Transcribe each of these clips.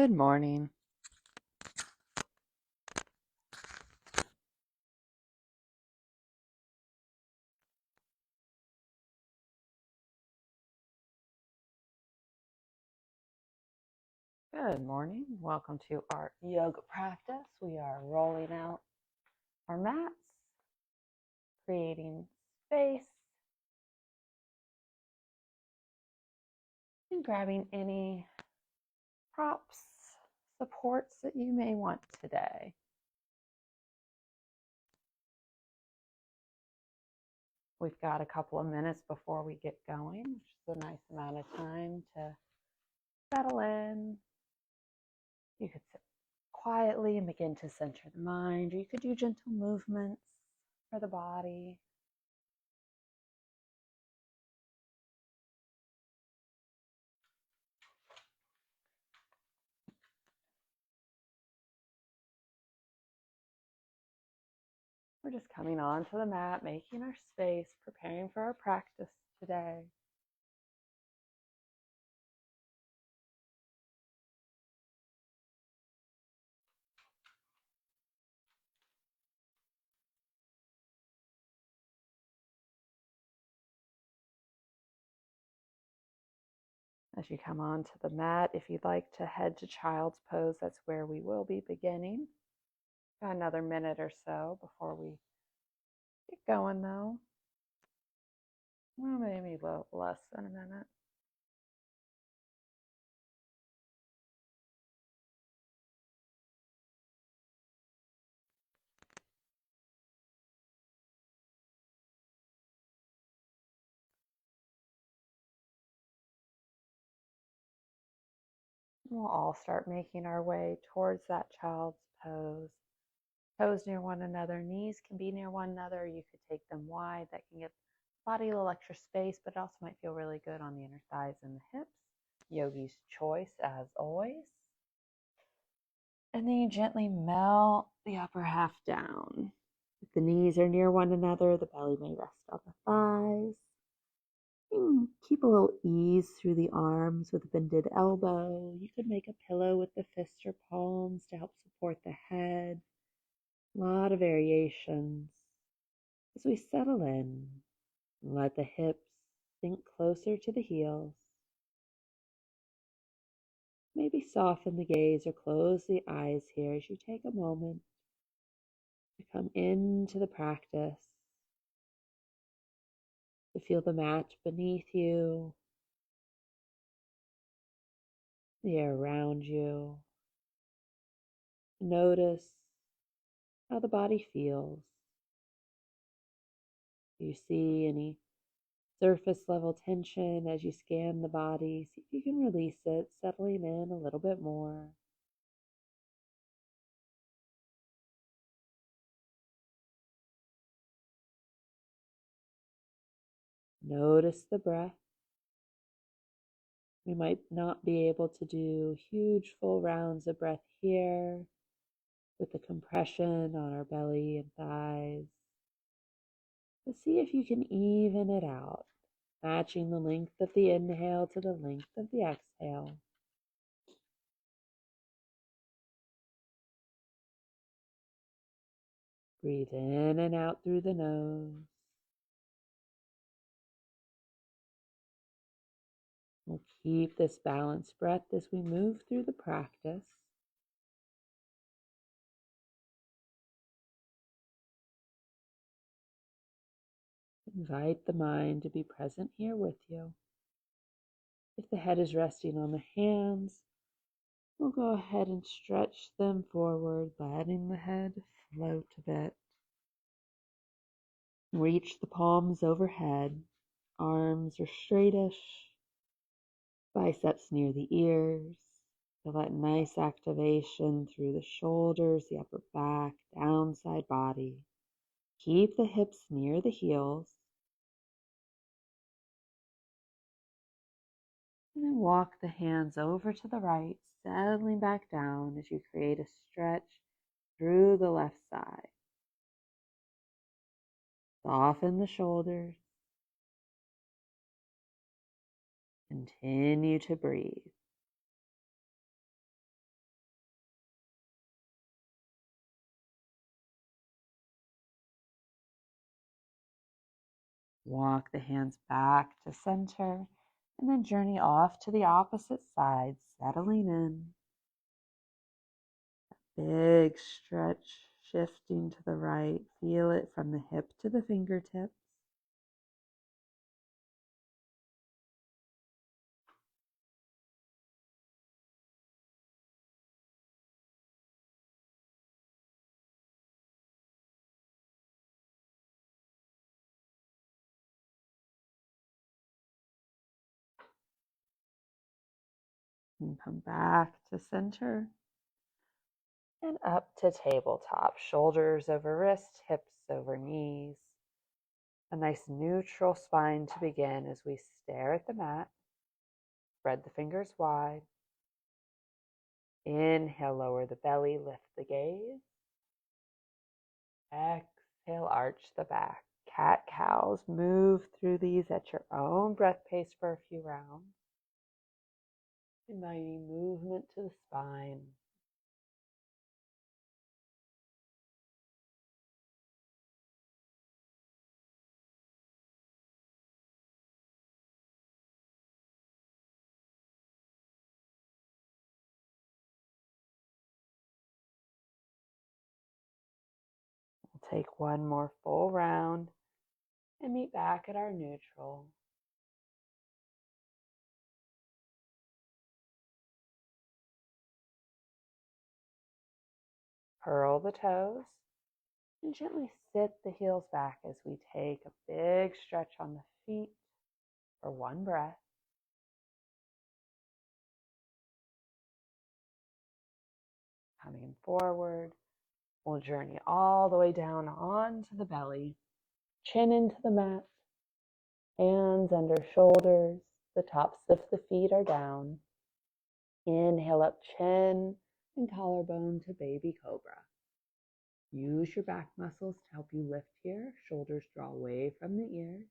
Good morning. Good morning. Welcome to our yoga practice. We are rolling out our mats, creating space, and grabbing any props, supports that you may want today. We've got a couple of minutes before we get going, which is a nice amount of time to settle in. You could sit quietly and begin to center the mind, or you could do gentle movements for the body. We're just coming onto the mat, making our space, preparing for our practice today. As you come onto the mat, if you'd like to head to child's pose, that's where we will be beginning. Got another minute or so before we get going though. Well, maybe a little less than a minute. We'll all start making our way towards that child's pose. Toes near one another, knees can be near one another. You could take them wide. That can give the body a little extra space, but it also might feel really good on the inner thighs and the hips. Yogi's choice as always. And then you gently melt the upper half down. If the knees are near one another, the belly may rest on the thighs. Keep a little ease through the arms with a bended elbow. You could make a pillow with the fists or palms to help support the head. A lot of variations. As we settle in, let the hips sink closer to the heels. Maybe soften the gaze or close the eyes here as you take a moment to come into the practice, to feel the mat beneath you, the air around you. Notice how the body feels. Do you see any surface level tension as you scan the body? See if you can release it, settling in a little bit more. Notice the breath. We might not be able to do huge full rounds of breath here with the compression on our belly and thighs. But see if you can even it out, matching the length of the inhale to the length of the exhale. Breathe in and out through the nose. We'll keep this balanced breath as we move through the practice. Invite the mind to be present here with you. If the head is resting on the hands, we'll go ahead and stretch them forward, letting the head float a bit. Reach the palms overhead. Arms are straightish. Biceps near the ears. Feel that nice activation through the shoulders, the upper back, downside body. Keep the hips near the heels. And then walk the hands over to the right, settling back down as you create a stretch through the left side. Soften the shoulders. Continue to breathe. Walk the hands back to center and then journey off to the opposite side, settling in. Big stretch, shifting to the right. Feel it from the hip to the fingertips. And come back to center. And up to tabletop. Shoulders over wrists, hips over knees. A nice neutral spine to begin as we stare at the mat. Spread the fingers wide. Inhale, lower the belly, lift the gaze. Exhale, arch the back. Cat cows. Move through these at your own breath pace for a few rounds. Inviting movement to the spine. We'll take one more full round and meet back at our neutral. Curl the toes and gently sit the heels back as we take a big stretch on the feet for one breath. Coming forward, we'll journey all the way down onto the belly, chin into the mat, hands under shoulders, the tops of the feet are down. Inhale up, chin and collarbone to baby cobra. Use your back muscles to help you lift here. Shoulders draw away from the ears.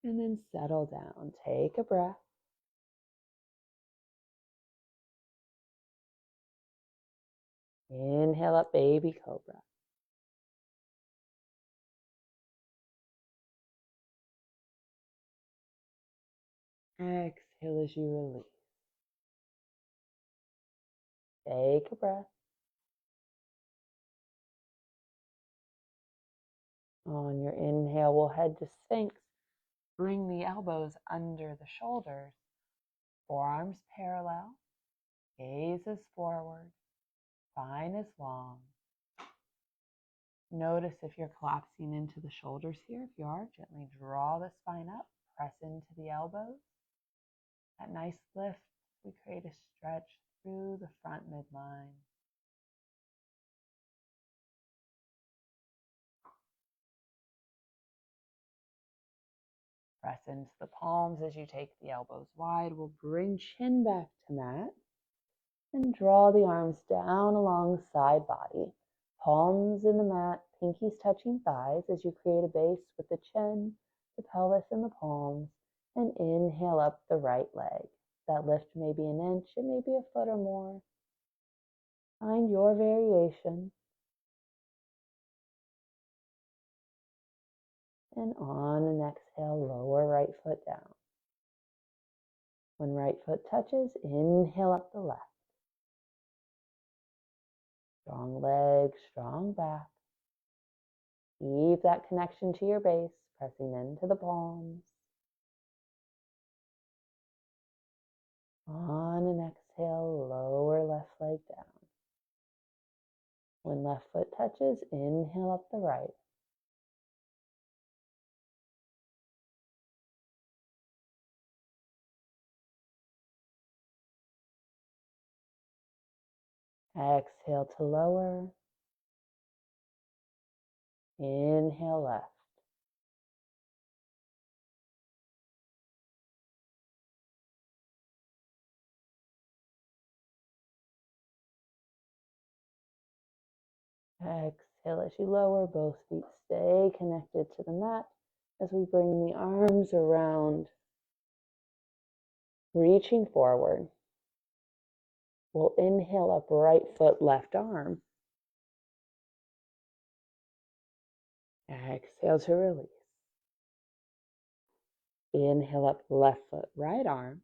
And then settle down. Take a breath. Inhale up, baby cobra. Exhale as you release. Take a breath. On your inhale, we'll head to Sphinx. Bring the elbows under the shoulders. Forearms parallel. Gaze is forward. Spine is long. Notice if you're collapsing into the shoulders here. If you are, gently draw the spine up. Press into the elbows. That nice lift, we create a stretch through the front midline. Press into the palms as you take the elbows wide. We'll bring chin back to mat and draw the arms down along side body. Palms in the mat, pinkies touching thighs as you create a base with the chin, the pelvis, and the palms. And inhale up the right leg. That lift may be an inch, it may be a foot or more. Find your variation. And on an exhale, lower right foot down. When right foot touches, inhale up the left. Strong legs, strong back. Keep that connection to your base, pressing into the palms. On an exhale, lower left leg down. When left foot touches, inhale up the right. Exhale to lower. Inhale left. Exhale as you lower, both feet stay connected to the mat as we bring the arms around, reaching forward. We'll inhale up right foot, left arm. Exhale to release. Inhale up left foot, right arm.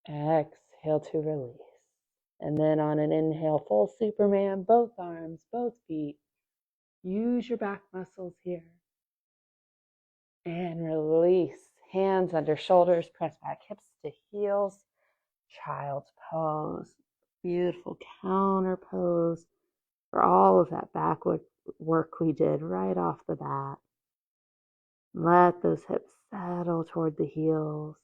Exhale to release. And then on an inhale, full Superman, both arms, both feet. Use your back muscles here. And release. Hands under shoulders, press back hips to heels. Child's pose. Beautiful counter pose for all of that back work we did right off the bat. Let those hips settle toward the heels.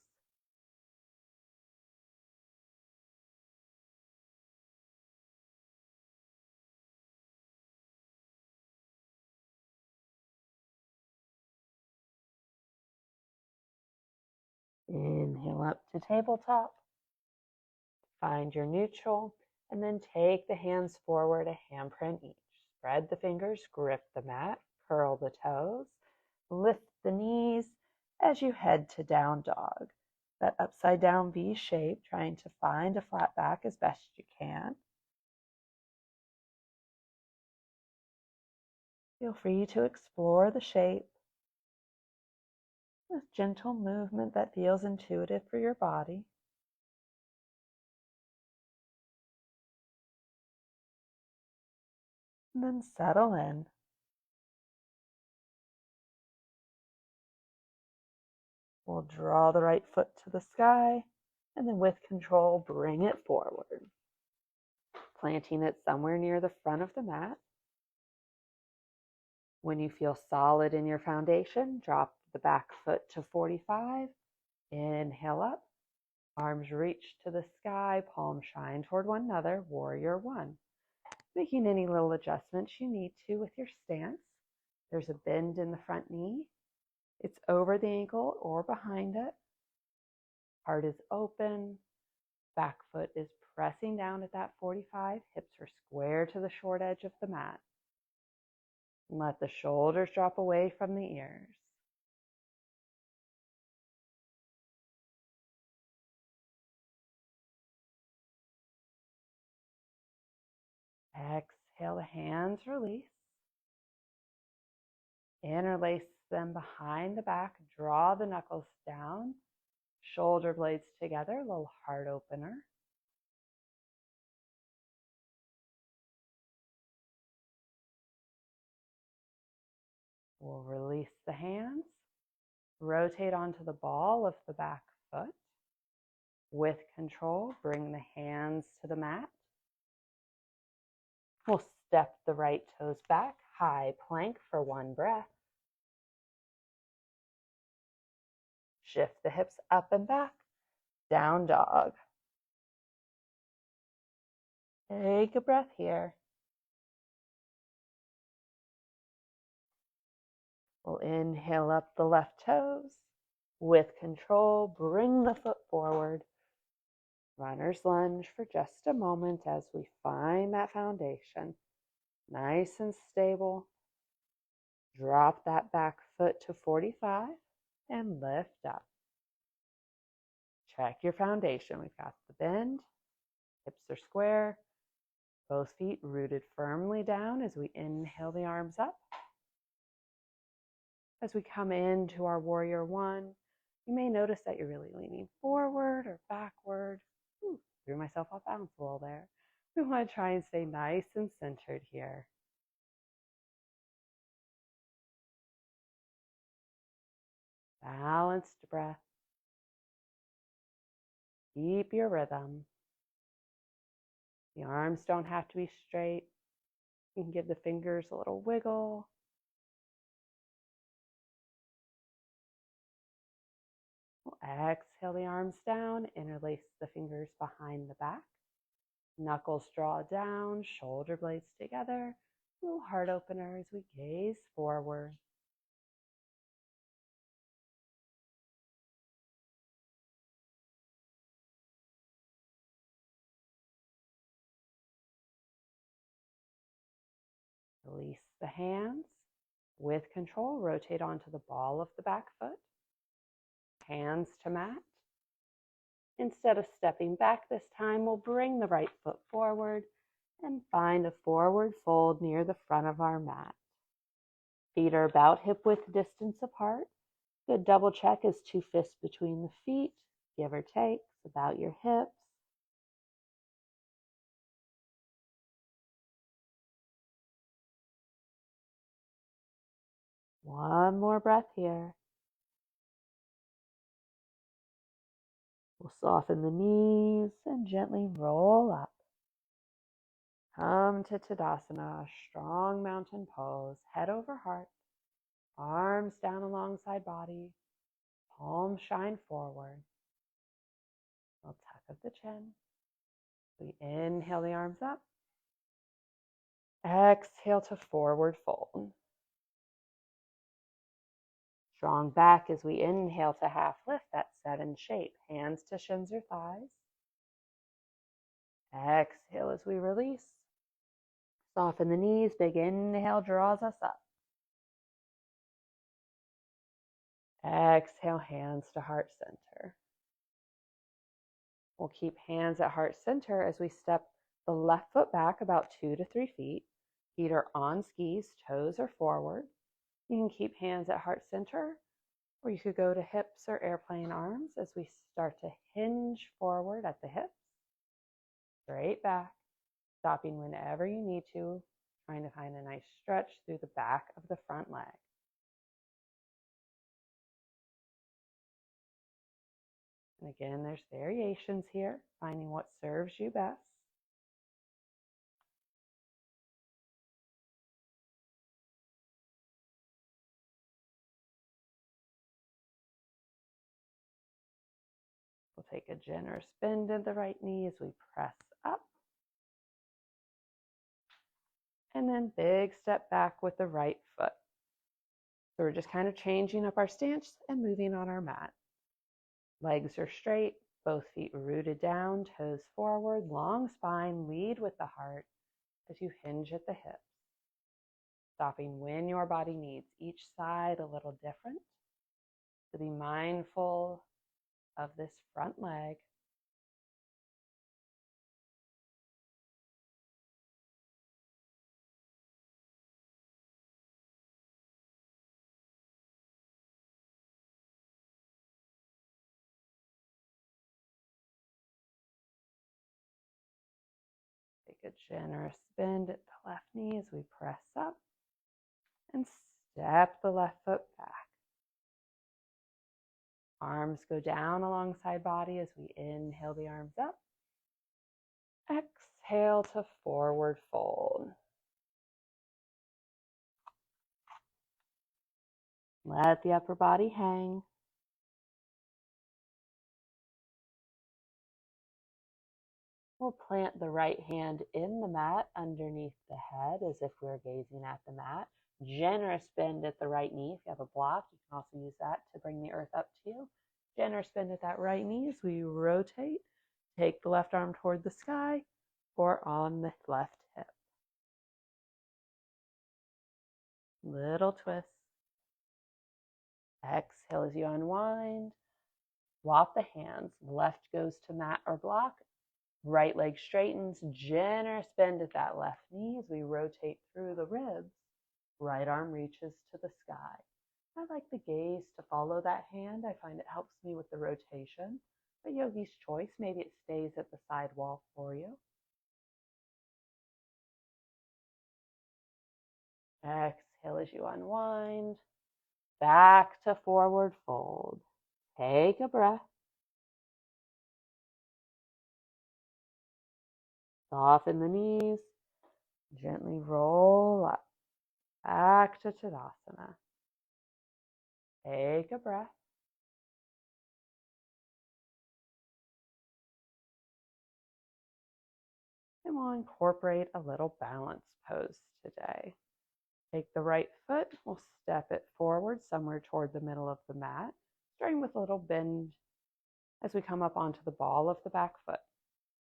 Inhale up to tabletop. Find your neutral, and then take the hands forward, a handprint each. Spread the fingers, grip the mat, curl the toes, lift the knees as you head to down dog. That upside down V shape, trying to find a flat back as best you can. Feel free to explore the shape with gentle movement that feels intuitive for your body. And then settle in. We'll draw the right foot to the sky, and then with control, bring it forward. Planting it somewhere near the front of the mat. When you feel solid in your foundation, drop the back foot to 45. Inhale up. Arms reach to the sky, palms shine toward one another, warrior one. Making any little adjustments you need to with your stance. There's a bend in the front knee. It's over the ankle or behind it. Heart is open. Back foot is pressing down at that 45. Hips are square to the short edge of the mat. And let the shoulders drop away from the ears. Exhale, the hands release. Interlace them behind the back. Draw the knuckles down. Shoulder blades together, little heart opener. We'll release the hands. Rotate onto the ball of the back foot. With control, bring the hands to the mat. We'll step the right toes back, high plank for one breath. Shift the hips up and back, down dog. Take a breath here. We'll inhale up the left toes. With control, bring the foot forward. Runner's lunge for just a moment as we find that foundation. Nice and stable. Drop that back foot to 45 and lift up. Check your foundation. We've got the bend, hips are square, both feet rooted firmly down as we inhale the arms up. As we come into our warrior one, you may notice that you're really leaning forward or backward. Threw myself off balance a little there. We want to try and stay nice and centered here. Balanced breath. Keep your rhythm. The arms don't have to be straight. You can give the fingers a little wiggle. We'll exhale the arms down, interlace the fingers behind the back. Knuckles draw down, shoulder blades together. Little heart opener as we gaze forward. Release the hands. With control, rotate onto the ball of the back foot. Hands to mat. Instead of stepping back this time, we'll bring the right foot forward. And find a forward fold near the front of our mat. Feet are about hip width distance apart. Good double check is 2 fists between the feet, give or take, about your hips. One more breath here. We'll soften the knees and gently roll up. Come to Tadasana, strong mountain pose, head over heart, arms down alongside body, palms shine forward. We'll tuck up the chin. We inhale the arms up. Exhale to forward fold. Strong back as we inhale to half lift, that 7 shape. Hands to shins or thighs. Exhale as we release. Soften the knees. Big inhale draws us up. Exhale, hands to heart center. We'll keep hands at heart center as we step the left foot back about 2 to 3 feet. Feet are on skis, toes are forward. You can keep hands at heart center, or you could go to hips or airplane arms as we start to hinge forward at the hips. Straight back, stopping whenever you need to, trying to find a nice stretch through the back of the front leg. And again, there's variations here, finding what serves you best. We'll take a generous bend in the right knee as we press up. And then big step back with the right foot. So we're just kind of changing up our stance and moving on our mat. Legs are straight, both feet rooted down, toes forward, long spine, lead with the heart as you hinge at the hips. Stopping when your body needs, each side a little different. So be mindful of this front leg. Take a generous bend at the left knee as we press up and step the left foot back. Arms go down alongside body as we inhale the arms up. Exhale to forward fold. Let the upper body hang. We'll plant the right hand in the mat underneath the head as if we're gazing at the mat. Generous bend at the right knee. If you have a block, you can also use that to bring the earth up to you. Generous bend at that right knee as we rotate. Take the left arm toward the sky or on the left hip. Little twist. Exhale as you unwind. Swap the hands. Left goes to mat or block. Right leg straightens. Generous bend at that left knee as we rotate through the ribs. Right arm reaches to the sky. I like the gaze to follow that hand. I find it helps me with the rotation. But yogi's choice. Maybe it stays at the side wall for you. Exhale as you unwind. Back to forward fold. Take a breath. Soften the knees. Gently roll up. Back to Tadasana. Take a breath. And we'll incorporate a little balance pose today. Take the right foot, we'll step it forward somewhere toward the middle of the mat, starting with a little bend as we come up onto the ball of the back foot.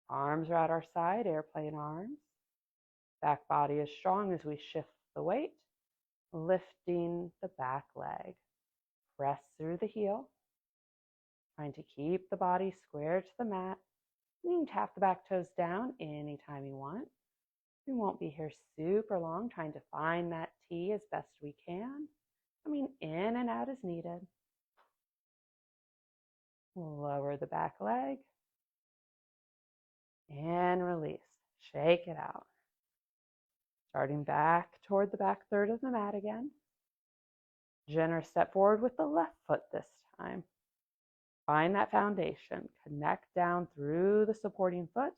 Arms are at our side, airplane arms. Back body is strong as we shift the weight, lifting the back leg. Press through the heel, trying to keep the body square to the mat. You can tap the back toes down anytime you want. We won't be here super long trying to find that T as best we can. Coming in and out as needed. Lower the back leg. And release. Shake it out. Starting back toward the back third of the mat again. Generous step forward with the left foot this time. Find that foundation. Connect down through the supporting foot.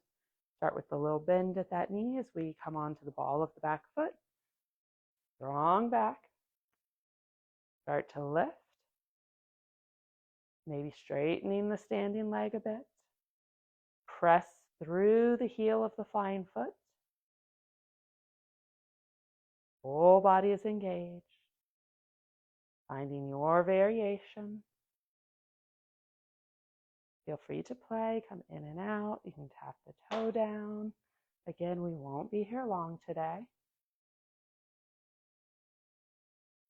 Start with the little bend at that knee as we come onto the ball of the back foot. Strong back. Start to lift. Maybe straightening the standing leg a bit. Press through the heel of the flying foot. Whole body is engaged. Finding your variation. Feel free to play, come in and out. You can tap the toe down. Again, we won't be here long today.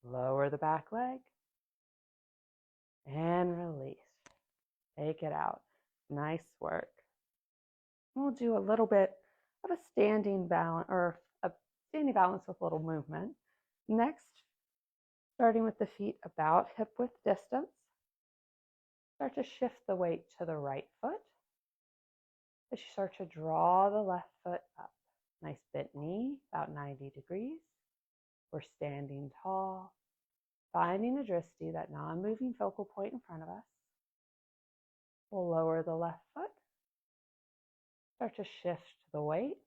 Lower the back leg. And release. Take it out. Nice work. We'll do a little bit of a standing balance, or a standing balance with a little movement. Next, starting with the feet about hip width distance. Start to shift the weight to the right foot as you start to draw the left foot up. Nice bent knee, about 90 degrees. We're standing tall, finding a drishti, that non-moving focal point in front of us. We'll lower the left foot, start to shift the weight,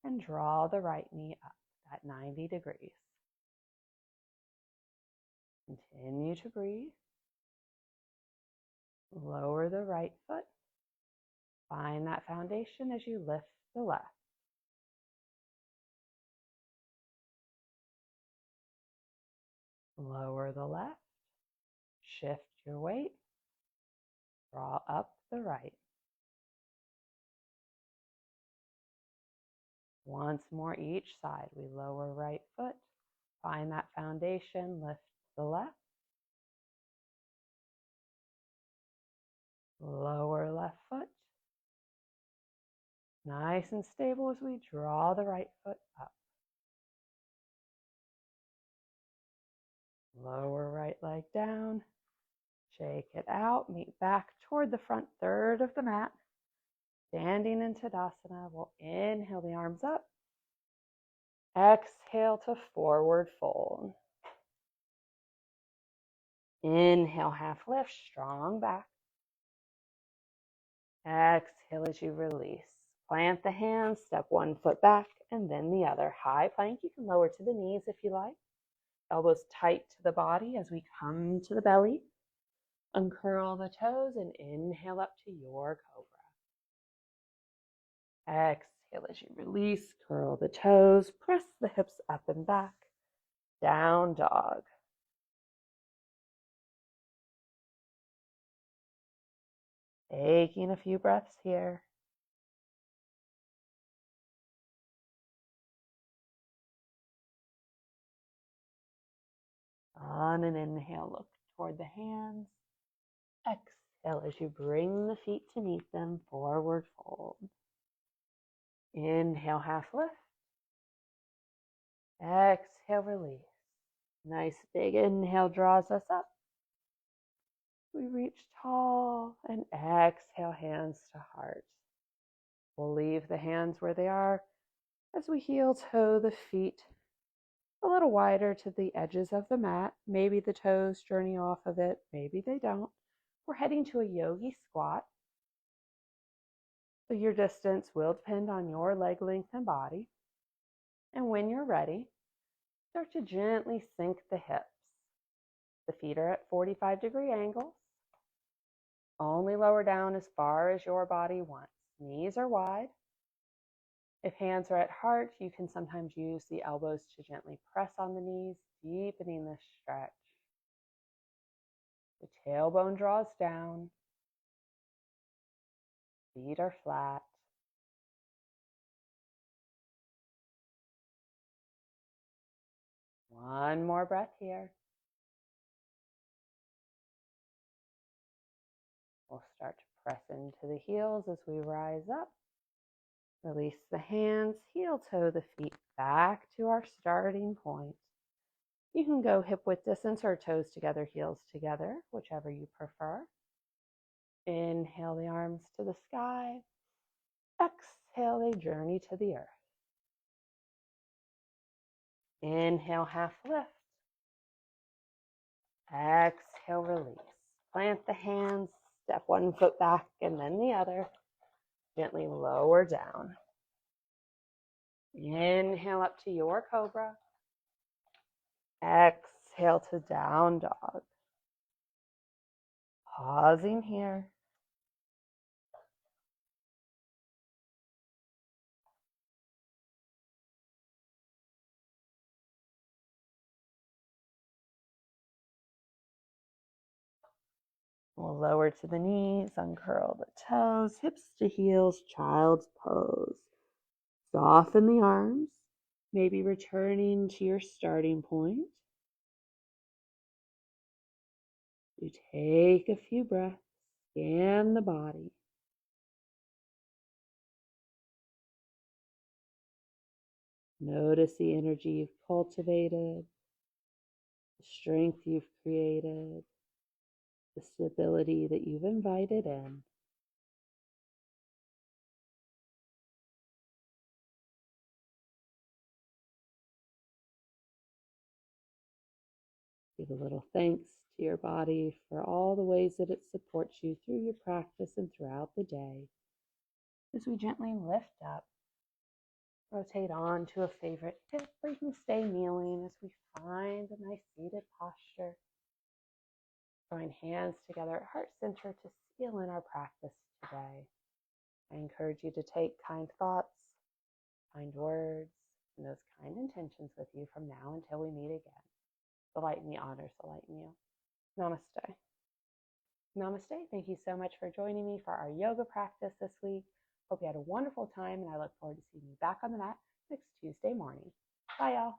and draw the right knee up at 90 degrees. Continue to breathe. Lower the right foot. Find that foundation as you lift the left. Lower the left. Shift your weight. Draw up the right. Once more each side. We lower right foot. Find that foundation. Lift the left. Lower left foot. Nice and stable as we draw the right foot up. Lower right leg down. Shake it out. Meet back toward the front third of the mat. Standing in Tadasana. We'll inhale the arms up. Exhale to forward fold. Inhale, half lift, strong back. Exhale as you release. Plant the hands, step one foot back, and then the other. High plank. You can lower to the knees if you like. Elbows tight to the body as we come to the belly. Uncurl the toes and inhale up to your cobra. Exhale as you release. Curl the toes. Press the hips up and back. Down dog. Taking a few breaths here. On an inhale, look toward the hands. Exhale as you bring the feet to meet them, forward fold. Inhale, half lift. Exhale, release. Nice big inhale draws us up. We reach tall and exhale, hands to heart. We'll leave the hands where they are as we heel toe the feet a little wider to the edges of the mat. Maybe the toes journey off of it, maybe they don't. We're heading to a yogi squat. So your distance will depend on your leg length and body. And when you're ready, start to gently sink the hips. The feet are at 45-degree angles. Only lower down as far as your body wants. Knees are wide. If hands are at heart, you can sometimes use the elbows to gently press on the knees, deepening the stretch. The tailbone draws down. Feet are flat. One more breath here. We'll start to press into the heels as we rise up. Release the hands, heel toe the feet back to our starting point. You can go hip width distance or toes together, heels together, whichever you prefer. Inhale the arms to the sky. Exhale, they journey to the earth. Inhale, half lift. Exhale, release. Plant the hands, step one foot back and then the other. Gently lower down. Inhale up to your cobra. Exhale to down dog. Pausing here. We'll lower to the knees, uncurl the toes, hips to heels, child's pose. Soften the arms, maybe returning to your starting point. You take a few breaths, scan the body. Notice the energy you've cultivated, the strength you've created, the stability that you've invited in. Give a little thanks to your body for all the ways that it supports you through your practice and throughout the day. As we gently lift up, rotate on to a favorite hip, or you can stay kneeling as we find a nice seated posture. Join hands together at heart center to seal in our practice today. I encourage you to take kind thoughts, kind words, and those kind intentions with you from now until we meet again. The light in me honors the light in you. Namaste. Namaste. Thank you so much for joining me for our yoga practice this week. Hope you had a wonderful time, and I look forward to seeing you back on the mat next Tuesday morning. Bye, y'all.